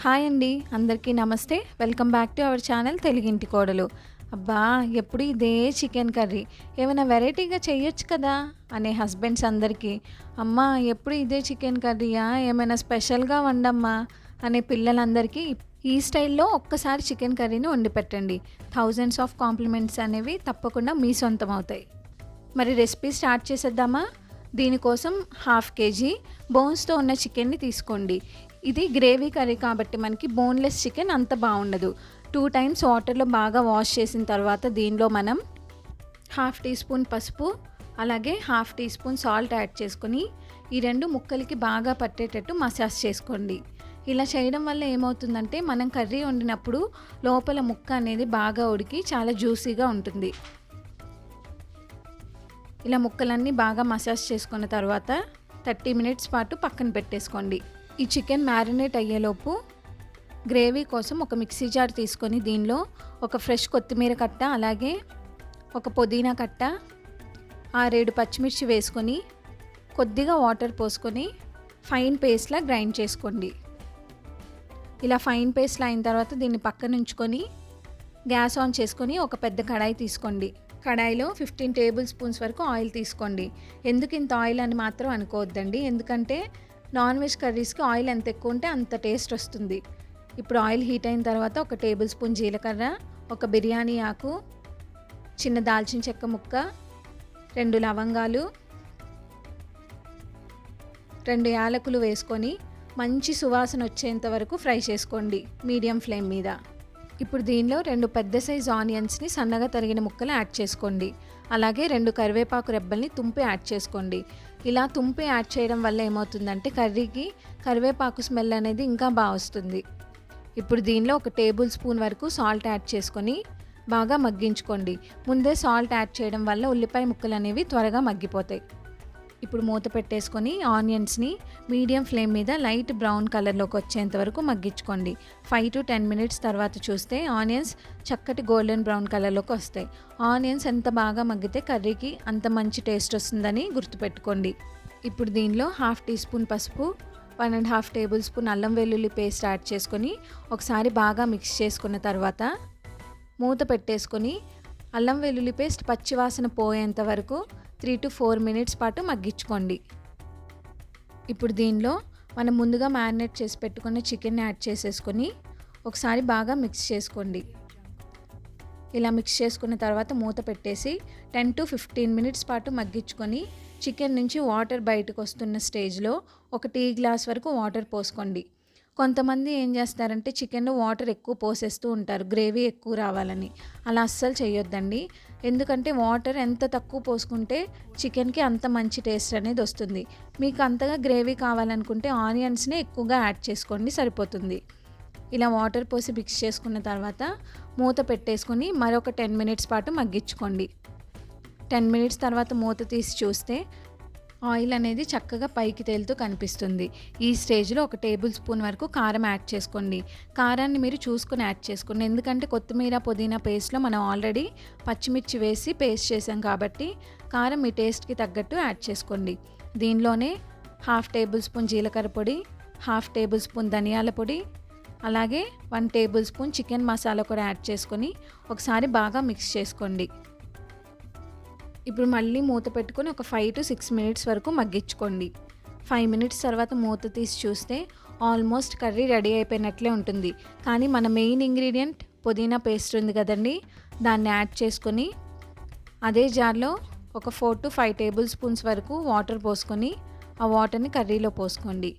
Hi అండి, అందరికీ నమస్తే. Welcome back to our channel తెలుగింటి కోడలు. అబ్బా, ఎప్పుడు ఇదే చికెన్ కర్రీ, ఏమైనా వెరైటీగా చేయొచ్చు కదా అనే హస్బెండ్స్ అందరికీ, అమ్మ ఎప్పుడు ఇదే చికెన్ కర్రీయా, ఏమైనా స్పెషల్గా వండమ్మా అనే పిల్లలందరికీ ఈ స్టైల్లో ఒక్కసారి చికెన్ కర్రీని వండి పెట్టండి. థౌజండ్స్ ఆఫ్ కాంప్లిమెంట్స్ అనేవి తప్పకుండా మీ సొంతం అవుతాయి. మరి రెసిపీ స్టార్ట్ చేసేద్దామా? దీనికోసం 1/2 కేజీ బోన్స్తో ఉన్న చికెన్ని తీసుకోండి. ఇది గ్రేవీ కర్రీ కాబట్టి మనకి బోన్లెస్ చికెన్ అంత బాగుండదు. 2 టైమ్స్ వాటర్లో బాగా వాష్ చేసిన తర్వాత దీనిలో మనం 1/2 టీ స్పూన్ పసుపు, అలాగే 1/2 టీ స్పూన్ సాల్ట్ యాడ్ చేసుకొని ఈ రెండు ముక్కలకి బాగా పట్టేటట్టు మసాజ్ చేసుకోండి. ఇలా చేయడం వల్ల ఏమవుతుందంటే మనం కర్రీ వండినప్పుడు లోపల ముక్క అనేది బాగా ఉడికి చాలా జ్యూసీగా ఉంటుంది. ఇలా ముక్కలన్నీ బాగా మసాజ్ చేసుకున్న తర్వాత 30 మినిట్స్ పాటు పక్కన పెట్టేసుకోండి. ఈ చికెన్ మ్యారినేట్ అయ్యేలోపు గ్రేవీ కోసం ఒక మిక్సీ జార్ తీసుకొని దీనిలో ఒక ఫ్రెష్ కొత్తిమీర కట్ట, అలాగే ఒక పుదీనా కట్ట, 6-7 పచ్చిమిర్చి వేసుకొని కొద్దిగా వాటర్ పోసుకొని ఫైన్ పేస్ట్లా గ్రైండ్ చేసుకోండి. ఇలా ఫైన్ పేస్ట్లా అయిన తర్వాత దీన్ని పక్కన ఉంచుకొని గ్యాస్ ఆన్ చేసుకొని ఒక పెద్ద కడాయి తీసుకోండి. కడాయిలో 15 టేబుల్ స్పూన్స్ వరకు ఆయిల్ తీసుకోండి. ఎందుకు ఇంత ఆయిల్ అని మాత్రం అనుకోవద్దండి, ఎందుకంటే నాన్ వెజ్ కర్రీస్కి ఆయిల్ ఎంత ఎక్కువ ఉంటే అంత టేస్ట్ వస్తుంది. ఇప్పుడు ఆయిల్ హీట్ అయిన తర్వాత ఒక టేబుల్ స్పూన్ జీలకర్ర, ఒక బిర్యానీ ఆకు, చిన్న దాల్చిన చెక్క ముక్క, 2 లవంగాలు, 2 యాలకులు వేసుకొని మంచి సువాసన వచ్చేంత వరకు ఫ్రై చేసుకోండి మీడియం ఫ్లేమ్ మీద. ఇప్పుడు దీనిలో 2 పెద్ద సైజ్ ఆనియన్స్ని సన్నగా తరిగిన ముక్కలు యాడ్ చేసుకోండి. అలాగే 2 కరివేపాకు రెబ్బల్ని తుంపి యాడ్ చేసుకోండి. ఇలా తుంపి యాడ్ చేయడం వల్ల ఏమవుతుందంటే కర్రీకి కరివేపాకు స్మెల్ అనేది ఇంకా బాగా వస్తుంది. ఇప్పుడు దీనిలో ఒక టేబుల్ స్పూన్ వరకు సాల్ట్ యాడ్ చేసుకొని బాగా మగ్గించుకోండి. ముందే సాల్ట్ యాడ్ చేయడం వల్ల ఉల్లిపాయ ముక్కలు అనేవి త్వరగా మగ్గిపోతాయి. ఇప్పుడు మూత పెట్టేసుకొని ఆనియన్స్ని మీడియం ఫ్లేమ్ మీద లైట్ బ్రౌన్ కలర్లోకి వచ్చేంత వరకు మగ్గించుకోండి. 5 to 10 మినిట్స్ తర్వాత చూస్తే ఆనియన్స్ చక్కటి గోల్డెన్ బ్రౌన్ కలర్లోకి వస్తాయి. ఆనియన్స్ ఎంత బాగా మగ్గితే కర్రీకి అంత మంచి టేస్ట్ వస్తుందని గుర్తుపెట్టుకోండి. ఇప్పుడు దీనిలో 1/2 టీ స్పూన్ పసుపు, 1.5 టేబుల్ స్పూన్ అల్లం వెల్లుల్లి పేస్ట్ యాడ్ చేసుకొని ఒకసారి బాగా మిక్స్ చేసుకున్న తర్వాత మూత పెట్టేసుకొని అల్లం వెల్లుల్లి పేస్ట్ పచ్చివాసన పోయేంత వరకు 3 to 4 మినిట్స్ పాటు మగ్గించుకోండి. ఇప్పుడు దీనిలో మనం ముందుగా మ్యారినేట్ చేసి పెట్టుకున్న చికెన్ యాడ్ చేసేసుకొని ఒకసారి బాగా మిక్స్ చేసుకోండి. ఇలా మిక్స్ చేసుకున్న తర్వాత మూత పెట్టేసి 10 to 15 మినిట్స్ పాటు మగ్గించుకొని చికెన్ నుంచి వాటర్ బయటకు వస్తున్న స్టేజ్లో ఒక టీ గ్లాస్ వరకు వాటర్ పోసుకోండి. కొంతమంది ఏం చేస్తారంటే చికెన్లో వాటర్ ఎక్కువ పోసేస్తూ ఉంటారు గ్రేవీ ఎక్కువ రావాలని. అలా అస్సలు చేయొద్దండి, ఎందుకంటే వాటర్ ఎంత తక్కువ పోసుకుంటే చికెన్కి అంత మంచి టేస్ట్ అనేది వస్తుంది. మీకు అంతగా గ్రేవీ కావాలనుకుంటే ఆనియన్స్ని ఎక్కువగా యాడ్ చేసుకోండి, సరిపోతుంది. ఇలా వాటర్ పోసి మిక్స్ చేసుకున్న తర్వాత మూత పెట్టేసుకొని మరొక 10 మినిట్స్ పాటు మగ్గించుకోండి. 10 మినిట్స్ తర్వాత మూత తీసి చూస్తే ఆయిల్ అనేది చక్కగా పైకి తేలుతూ కనిపిస్తుంది. ఈ స్టేజ్లో ఒక టేబుల్ స్పూన్ వరకు కారం యాడ్ చేసుకోండి. కారాన్ని మీరు చూసుకొని యాడ్ చేసుకోండి, ఎందుకంటే కొత్తిమీర పుదీనా పేస్ట్లో మనం ఆల్రెడీ పచ్చిమిర్చి వేసి పేస్ట్ చేసాం కాబట్టి కారం మీ టేస్ట్కి తగ్గట్టు యాడ్ చేసుకోండి. దీనిలోనే 1/2 టేబుల్ స్పూన్ జీలకర్ర పొడి, 1/2 టేబుల్ స్పూన్ ధనియాల పొడి, అలాగే 1 టేబుల్ స్పూన్ చికెన్ మసాలా కూడా యాడ్ చేసుకొని ఒకసారి బాగా మిక్స్ చేసుకోండి. ఇప్పుడు మళ్ళీ మూత పెట్టుకొని ఒక 5 to 6 మినిట్స్ వరకు మగ్గించుకోండి. 5 మినిట్స్ తర్వాత మూత తీసి చూస్తే ఆల్మోస్ట్ కర్రీ రెడీ అయిపోయినట్లే ఉంటుంది. కానీ మన మెయిన్ ఇంగ్రీడియంట్ పుదీనా పేస్ట్ ఉంది కదండి, దాన్ని యాడ్ చేసుకొని అదే జార్లో ఒక 4 to 5 టేబుల్ స్పూన్స్ వరకు వాటర్ పోసుకొని ఆ వాటర్ని కర్రీలో పోసుకోండి.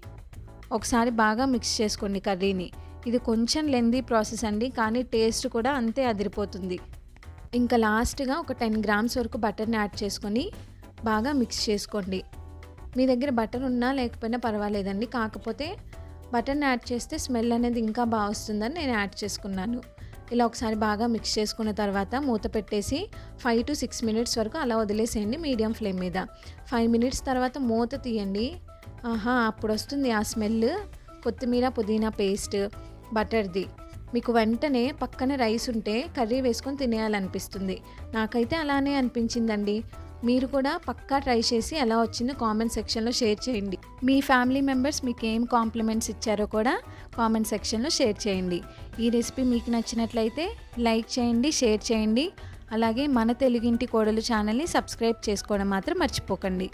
ఒకసారి బాగా మిక్స్ చేసుకోండి కర్రీని. ఇది కొంచెం లెందీ ప్రాసెస్ అండి, కానీ టేస్ట్ కూడా అంతే అదిరిపోతుంది. ఇంకా లాస్ట్గా ఒక 10 గ్రామ్స్ వరకు బటర్ని యాడ్ చేసుకొని బాగా మిక్స్ చేసుకోండి. మీ దగ్గర బటర్ ఉన్నా లేకపోయినా పర్వాలేదండి, కాకపోతే బటర్ని యాడ్ చేస్తే స్మెల్ అనేది ఇంకా బాగా వస్తుందని నేను యాడ్ చేసుకున్నాను. ఇలా ఒకసారి బాగా మిక్స్ చేసుకున్న తర్వాత మూత పెట్టేసి 5 to 6 మినిట్స్ వరకు అలా వదిలేసేయండి మీడియం ఫ్లేమ్ మీద. 5 మినిట్స్ తర్వాత మూత తీయండి. అప్పుడు వస్తుంది ఆ స్మెల్, కొత్తిమీర పుదీనా పేస్ట్ బటర్ది. మీకు వెంటనే పక్కన రైస్ ఉంటే కర్రీ వేసుకొని తినేయాలనిపిస్తుంది. నాకైతే అలానే అనిపించిందండి. మీరు కూడా పక్కా ట్రై చేసి ఎలా వచ్చిందో కామెంట్ సెక్షన్లో షేర్ చేయండి. మీ ఫ్యామిలీ మెంబర్స్ మీకు ఏం కాంప్లిమెంట్స్ ఇచ్చారో కూడా కామెంట్ సెక్షన్లో షేర్ చేయండి. ఈ రెసిపీ మీకు నచ్చినట్లయితే లైక్ చేయండి, షేర్ చేయండి. అలాగే మన తెలుగింటి కోడలు ఛానల్ని సబ్స్క్రైబ్ చేసుకోవడం మాత్రం మర్చిపోకండి.